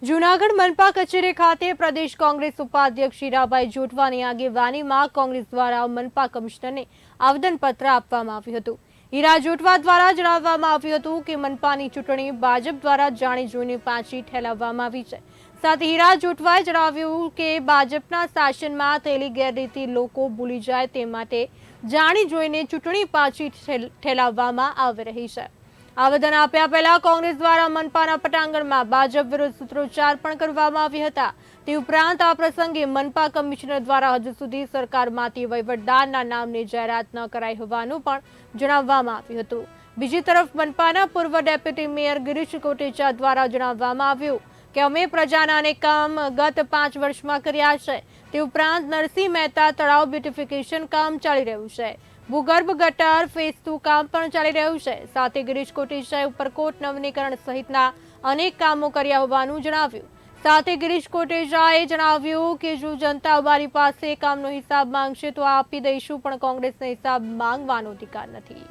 જૂનાગઢ મનપા કચેરી ખાતે પ્રદેશ કોંગ્રેસ ઉપાધ્યક્ષ હીરાભાઈ જોટવાની આગેવાનીમાં કોંગ્રેસ દ્વારા મનપા કમિશનરને આવેદનપત્ર આપવામાં આવ્યું હતું। હીરા જોટવા દ્વારા જણાવવામાં આવ્યું હતું કે મનપાની ચૂંટણી ભાજપ દ્વારા જાણી જોઈને પાછી ઠેલાવવામાં આવી છે। સાથે હીરા જોટવાએ જણાવ્યું કે ભાજપના શાસનમાં થયેલી ગેરરીતિ લોકો ભૂલી જાય તે માટે જાણી જોઈને ચૂંટણી પાછી ઠેલાવવામાં આવી રહી છે। આવેદન આપ્યા પહેલા કોંગ્રેસ દ્વારા મનપાના પટાંગણમાં ભાજપ વિરુદ્ધ સૂત્રોચ્ચાર પણ કરવામાં આવ્યા હતા। તે ઉપરાંત આ પ્રસંગે મનપા કમિશનર દ્વારા હજુ સુધી સરકારમાંથી વહીવટદારના નામની જાહેરાત ન કરાઈ હોવાનું પણ જણાવવામાં આવ્યું હતું। બીજી તરફ મનપાના પૂર્વ ડેપ્યુટી મેયર ગિરીશ કોટેચા દ્વારા જણાવવામાં આવ્યું કે અમે પ્રજાના અનેક કામ ગત 5 વર્ષમાં કર્યા છે। તે ઉપરાંત નરસિંહ મહેતા તળાવ બ્યુટિફિકેશન કામ ચાલી રહ્યું છે। ભૂગર્ભ ગટર ફેઝ 2 કામ પણ ચાલી રહ્યું છે। સાથે ગિરીશ કોટેચાએ ઉપરકોટ નવીનીકરણ સહિતના અનેક કામો કર્યા હોવાનું જણાવ્યું। સાથે ગિરીશ કોટેચાએ જણાવ્યું કે જો જનતા અમારી પાસે કામનો હિસાબ માંગશે તો આપી દઈશું, પણ કોંગ્રેસને હિસાબ માંગવાનો અધિકાર નથી।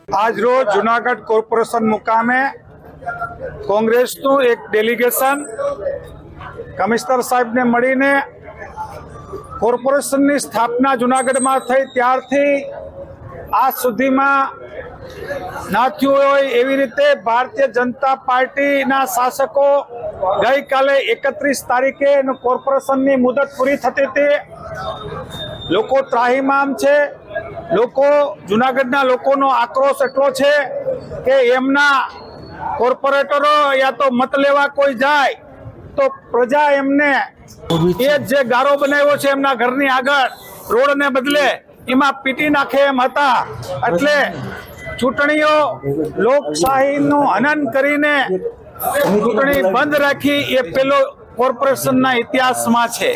આજ રોજ જૂનાગઢ કોર્પોરેશન મુકામે કોંગ્રેસનું એક ડેલિગેશન કમિશનર સાહેબને મળીને કોર્પોરેશનની સ્થાપના જૂનાગઢમાં થઈ ત્યારથી આજ સુધીમાં ન થયું હોય એવી રીતે ભારતીય જનતા પાર્ટીના શાસકો ગઈકાલે 31 તારીખે કોર્પોરેશનની મુદત પૂરી થતી હતી। લોકો ત્રાહિમામ છે। લોકો જૂનાગઢના લોકોનો આક્રોશ એટલો છે કે એમના કોર્પોરેટરો યા તો મત લેવા કોઈ જાય તો પ્રજા એમને એ જે ગારો બનાવ્યો છે એમના ઘરની આગળ રોડને બદલે એમાં પીટી નાખે એમ હતા। એટલે ચૂંટણીઓ લોકશાહીનું હનન કરીને ચૂંટણી બંધ રાખી એ પેલો કોર્પોરેશનના ઇતિહાસમાં છે।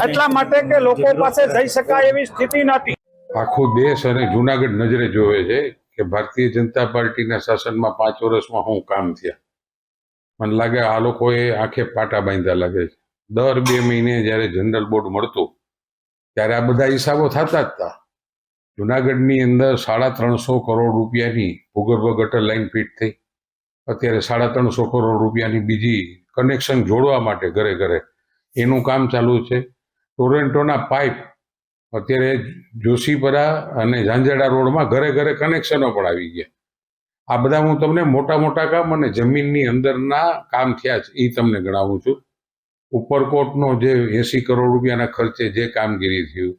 એટલા માટે કે લોકો પાસે જઈ શકાય એવી સ્થિતિ નથી। આખો દેશ અને જૂનાગઢ નજરે જોવે છે કે ભારતીય જનતા પાર્ટીના શાસનમાં 5 વર્ષમાં શું કામ થયા। મને લાગે આ લોકોએ આંખે પાટા બાંધ્યા લાગે છે। દર 2 મહિને જ્યારે જનરલ બોર્ડ મળતું ત્યારે આ બધા હિસાબો થતા જ હતા। જૂનાગઢની અંદર 350 કરોડ રૂપિયાની ભૂગર્ભ ગટર લાઈન ફિટ થઈ। અત્યારે 350 કરોડ રૂપિયાની બીજી કનેક્શન જોડવા માટે ઘરે ઘરે એનું કામ ચાલુ છે। ટોરેન્ટોના પાઇપ અત્યારે જોશીપરા અને ઝાંઝેડા રોડમાં ઘરે ઘરે કનેક્શનો પણ આવી ગયા। આ બધા હું તમને મોટા મોટા કામ અને જમીનની અંદરના કામ થયા છે એ તમને ગણાવું છું। ઉપરકોટનો જે 80 કરોડ રૂપિયાના ખર્ચે જે કામગીરી થયું,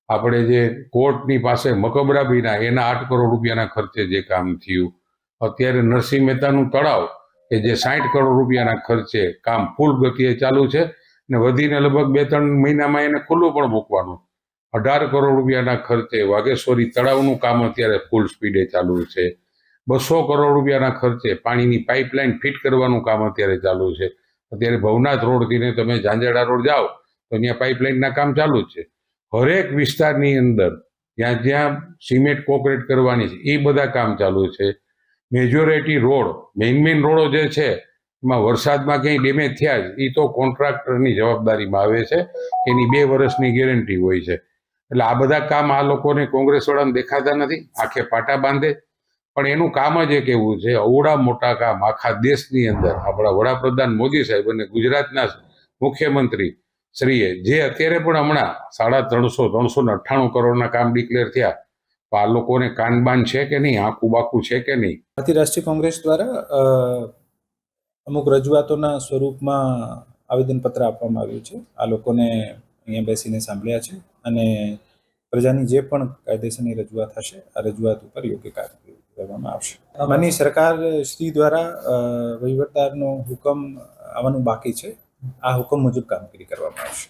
આપણે જે કોર્ટની પાસે મકબરાબીના એના 8 કરોડ રૂપિયાના ખર્ચે જે કામ થયું, અત્યારે નરસિંહ મહેતાનું તળાવ કે જે 60 કરોડ રૂપિયાના ખર્ચે કામ ફૂલ ગતિએ ચાલુ છે ને વધીને લગભગ 2-3 મહિનામાં એને ખુલ્લું પણ મૂકવાનું। 18 કરોડ રૂપિયાના ખર્ચે વાઘેશ્વરી તળાવનું કામ અત્યારે ફૂલ સ્પીડે ચાલુ છે। 200 કરોડ રૂપિયાના ખર્ચે પાણીની પાઇપલાઇન ફિટ કરવાનું કામ અત્યારે ચાલુ છે। અત્યારે ભવનાથ રોડથી તમે ઝાંઝેડા રોડ જાઓ તો ત્યાં પાઇપલાઇનના કામ ચાલુ જ છે। હરેક વિસ્તારની અંદર જ્યાં જ્યાં સિમેન્ટ કોન્ક્રીટ કરવાની છે એ બધા કામ ચાલુ છે। મેજોરિટી રોડ મેઇન રોડો જે છે એમાં વરસાદમાં ક્યાંય ડેમેજ થયા જ એ તો કોન્ટ્રાક્ટરની જવાબદારીમાં આવે છે। એની 2 વર્ષની ગેરંટી હોય છે। એટલે આ બધા કામ આ લોકોને કોંગ્રેસવાળાને દેખાતા નથી, આંખે પાટા બાંધે। પણ એનું કામ જ એક એવું છે, અવડા મોટા કામ આખા દેશની અંદર આપણા વડાપ્રધાન મોદી સાહેબ અને ગુજરાતના મુખ્યમંત્રી શ્રીએ જે અત્યારે પણ હમણાં 398 કરોડના કામ ડિક્લેર થયા, તો આ લોકોને કાનબાન છે કે નહીં, આંખું બાકું છે કે નહીં? ભારતીય રાષ્ટ્રીય કોંગ્રેસ દ્વારા અમુક રજૂઆતોના સ્વરૂપમાં આવેદનપત્ર આપવામાં આવ્યું છે। આ લોકોને અહીંયા બેસીને સાંભળ્યા છે અને પ્રજાની જે પણ કાયદેસરની રજૂઆત હશે આ રજૂઆત ઉપર યોગ્ય કાર્યવાહી કરવામાં આવશે। માનનીય સરકાર શ્રી દ્વારા વહીવટદારનો હુકમ આવવાનું બાકી છે। આ હુકમ મુજબ કામગીરી કરવામાં આવશે।